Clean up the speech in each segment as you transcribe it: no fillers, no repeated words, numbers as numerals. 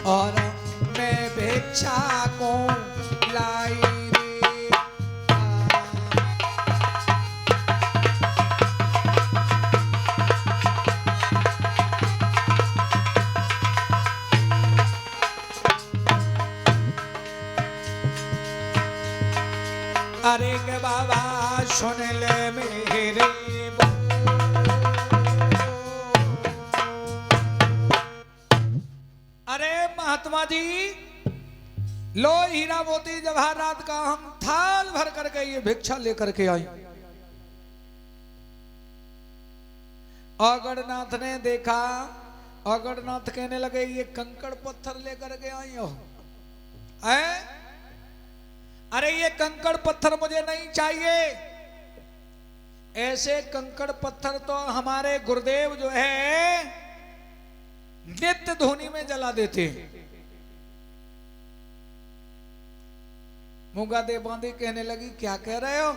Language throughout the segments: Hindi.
और मैं भिक्षा को लाई रे। अरे के बाबा सुन ले मेरे, महात्मा जी लो हीरा मोती जवाहरात का हम थाल भर करके ये भिक्षा लेकर के आई। अगरनाथ ने देखा, अगरनाथ कहने लगे ये कंकड़ पत्थर लेकर के आई हो। अरे ये कंकड़ पत्थर मुझे नहीं चाहिए, ऐसे कंकड़ पत्थर तो हमारे गुरुदेव जो है नित्य धूनी में जला देते। मुंगा दे बांधी कहने लगी क्या कह रहे हो?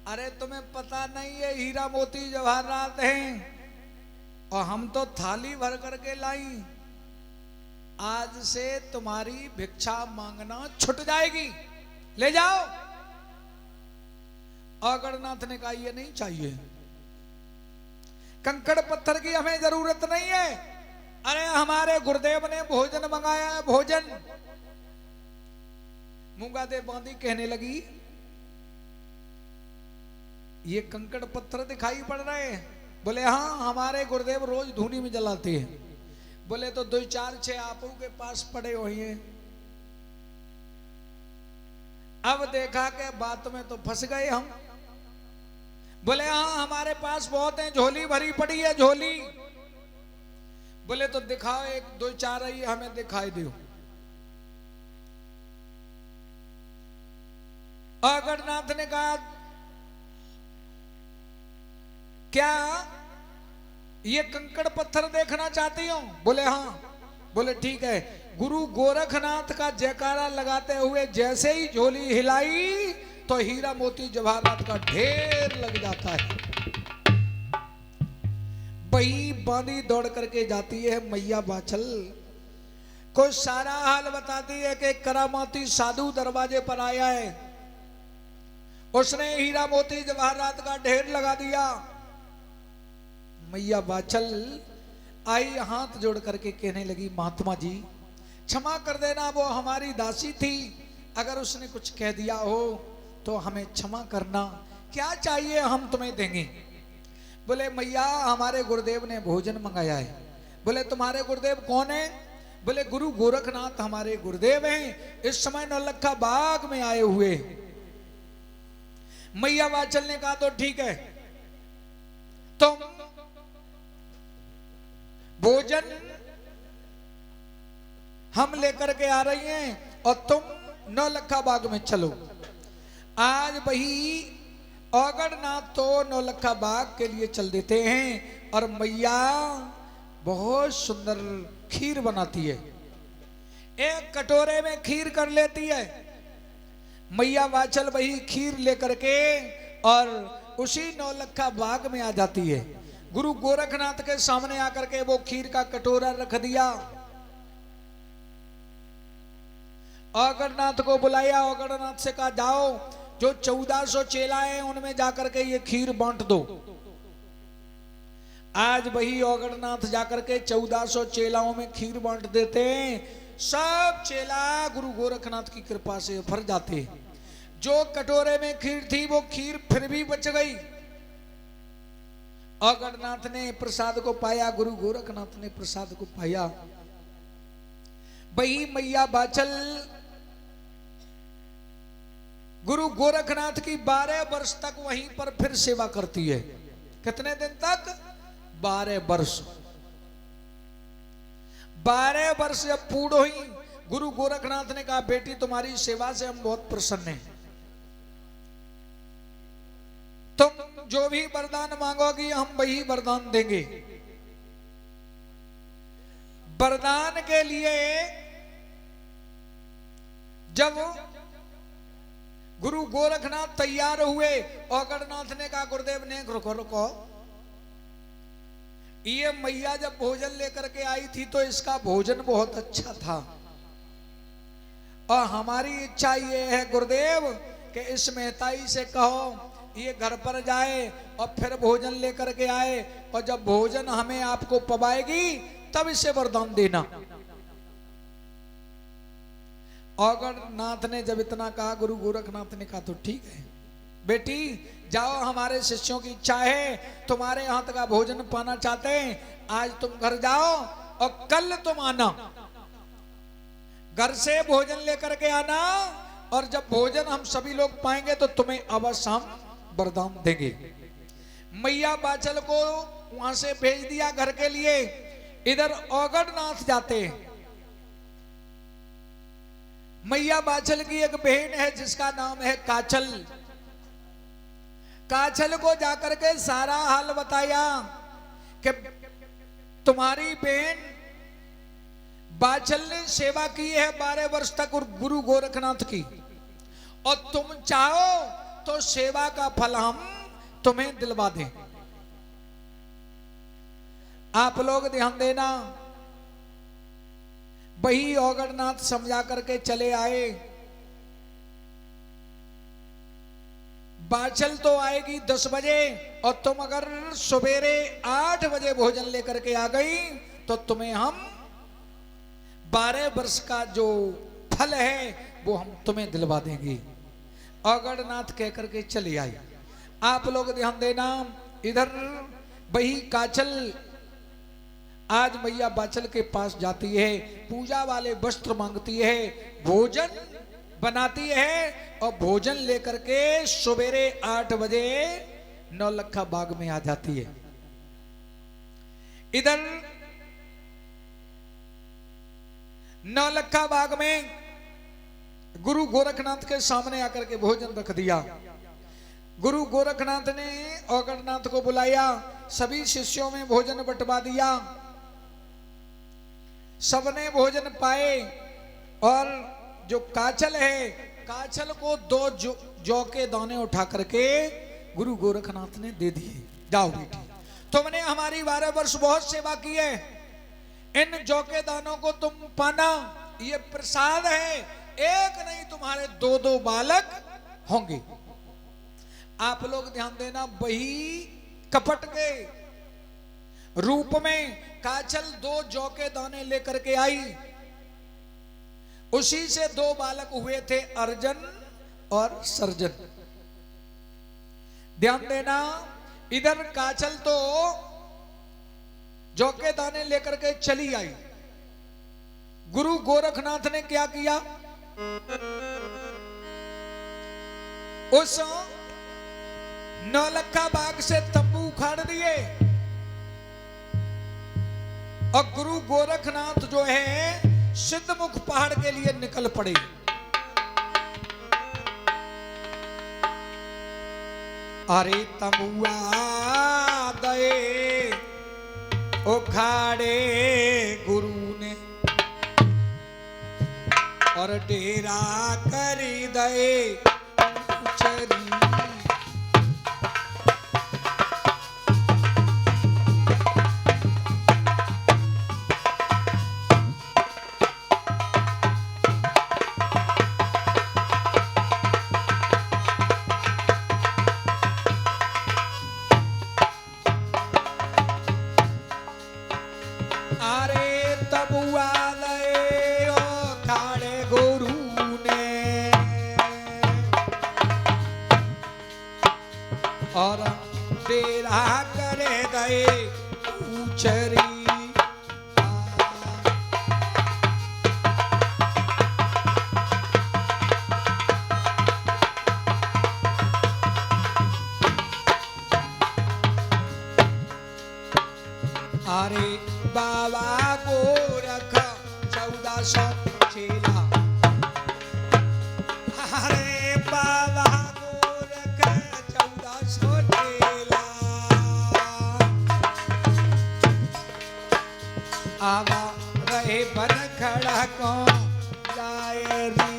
अरे तुम्हें पता नहीं है हीरा मोती जवाहरात हैं और हम तो थाली भर करके लाई। आज से तुम्हारी भिक्षा मांगना छूट जाएगी, ले जाओ। अगरनाथ ने कहा ये नहीं चाहिए, कंकड़ पत्थर की हमें जरूरत नहीं है। अरे हमारे गुरुदेव ने भोजन मंगाया है, भोजन। मूंगा दे बांधी कहने लगी ये कंकड़ पत्थर दिखाई पड़ रहे हैं? बोले हाँ, हमारे गुरुदेव रोज धूनी में जलाते हैं। बोले तो 2 4 6 आपू के पास पड़े हुए हैं। अब देखा के बात में तो फंस गए हम। बोले हाँ हमारे पास बहुत है, झोली भरी पड़ी है, झोली। बोले तो दिखाओ, 1 2 4 ही हमें दिखाई दो। अगरनाथ ने कहा क्या ये कंकड़ पत्थर देखना चाहती हो? बोले हाँ। बोले ठीक है। गुरु गोरखनाथ का जयकारा लगाते हुए जैसे ही झोली हिलाई तो हीरा मोती जवाहरात का ढेर लग जाता है। बही बांधी दौड़ करके जाती है मैया बाछल को सारा हाल बताती है कि करामाती साधु दरवाजे पर आया है, उसने हीरा मोती जवाहरात का ढेर लगा दिया। मैया बाछल आई, हाथ जोड़ करके कहने लगी महात्मा जी क्षमा कर देना, वो हमारी दासी थी, अगर उसने कुछ कह दिया हो तो हमें क्षमा करना। क्या चाहिए हम तुम्हें देंगे। बोले मैया हमारे गुरुदेव ने भोजन मंगाया है। बोले तुम्हारे गुरुदेव कौन है? बोले गुरु गोरखनाथ हमारे गुरुदेव हैं, इस समय नौलखा बाग में आए हुए। मैया बाछल ने कहा तो ठीक है, तुम भोजन हम लेकर के आ रही हैं और तुम नौलखा बाग में चलो। आज वही अगरनाथ तो नौलखा बाग के लिए चल देते हैं और मैया बहुत सुंदर खीर बनाती है, एक कटोरे में खीर कर लेती है। मैया बाछल वही खीर लेकर के और उसी नौलखा बाग में आ जाती है। गुरु गोरखनाथ के सामने आकर के वो खीर का कटोरा रख दिया। अगरनाथ को बुलाया, अगरनाथ से कहा जाओ जो 1400 चेला है उनमें जाकर के ये खीर बांट दो। आज वही अगरनाथ जाकर के 1400 चेलाओं में खीर बांट देते हैं। सब चेला गुरु गोरखनाथ की कृपा से भर जाते। जो कटोरे में खीर थी वो खीर फिर भी बच गई। अगरनाथ ने प्रसाद को पाया, गुरु गोरखनाथ ने प्रसाद को पाया। वही मैया बाछल गुरु गोरखनाथ की 12 वर्ष तक वहीं पर फिर सेवा करती है। कितने दिन तक? 12 वर्ष। 12 वर्ष जब पूर्ण हुई, गुरु गोरखनाथ ने कहा बेटी तुम्हारी सेवा से हम बहुत प्रसन्न हैं, तुम जो भी वरदान मांगोगी हम वही वरदान देंगे। वरदान के लिए जब गुरु गोरखनाथ तैयार हुए, अगरनाथ ने कहा गुरुदेव ने रुको रुको, ये मैया जब भोजन लेकर के आई थी तो इसका भोजन बहुत अच्छा था, और हमारी इच्छा ये है गुरुदेव कि इस मेहताई से कहो ये घर पर जाए और फिर भोजन लेकर के आए, और जब भोजन हमें आपको पवाएगी तब इसे वरदान देना। औगड़नाथ ने जब इतना कहा, गुरु गोरखनाथ ने कहा तो ठीक है बेटी, जाओ, हमारे शिष्यों की इच्छा है, तुम्हारे हाथ का भोजन पाना चाहते हैं, आज तुम घर जाओ और कल तुम आना, घर से भोजन लेकर के आना, और जब भोजन हम सभी लोग पाएंगे तो तुम्हें अवश्य हम वरदान देंगे। मैया बाचल को वहां से भेज दिया घर के लिए। इधर औगड़नाथ जाते हैं। मैया बाचल की एक बहन है जिसका नाम है काचल। काचल को जाकर के सारा हाल बताया कि तुम्हारी बहन बाचल ने सेवा की है 12 वर्ष तक और गुरु गोरखनाथ की, और तुम चाहो तो सेवा का फल हम तुम्हें दिलवा दें। आप लोग ध्यान देना, वही औगड़नाथ समझा करके चले आए। बाचल तो आएगी 10 बजे, और तुम अगर सवेरे 8 बजे भोजन लेकर के आ गई तो तुम्हें हम 12 वर्ष का जो फल है वो हम तुम्हें दिलवा देंगे। औगड़नाथ कह करके चले आई। आप लोग ध्यान देना, इधर वही काचल आज मैया बाचल के पास जाती है, पूजा वाले वस्त्र मांगती है, भोजन बनाती है, और भोजन लेकर के सवेरे 8 बजे नौलखा बाग में आ जाती है। इधर नौलखा बाग में गुरु गोरखनाथ के सामने आकर के भोजन रख दिया। गुरु गोरखनाथ ने औगड़नाथ को बुलाया, सभी शिष्यों में भोजन बंटवा दिया, सबने भोजन पाए, और जो काचल है, काचल को 2 जौ के दाने उठा करके गुरु गोरखनाथ ने दे दिए। जाओ बेटी, तुमने हमारी 12 वर्ष बहुत सेवा की है, इन जौ के दानों को तुम पाना, ये प्रसाद है, एक नहीं तुम्हारे 2-2 बालक होंगे। आप लोग ध्यान देना, वही कपट के रूप में काचल 2 जौ के दाने लेकर के आई, उसी से 2 बालक हुए थे, अर्जन और सर्जन। ध्यान देना, इधर काचल तो जौ के दाने लेकर के चली आई। गुरु गोरखनाथ ने क्या किया, उस नौलखा बाग से तंबू उखाड़ दिए, और गुरु गोरखनाथ जो है सिद्धमुख पहाड़ के लिए निकल पड़े। अरे तंबुआ दए उखाड़े गुरु ने, और डेरा करी दए चरी। और डेरा करे गए ऊचरी। अरे बाबा गोरख 1400 चेला, अरे बाबा गोरख 1400 चेला, आवा रहे बन खड़ा को जाए री।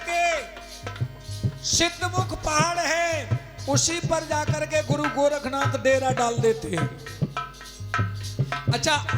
के सिद्धमुख पहाड़ है, उसी पर जाकर के गुरु गोरखनाथ डेरा डाल देते हैं। अच्छा,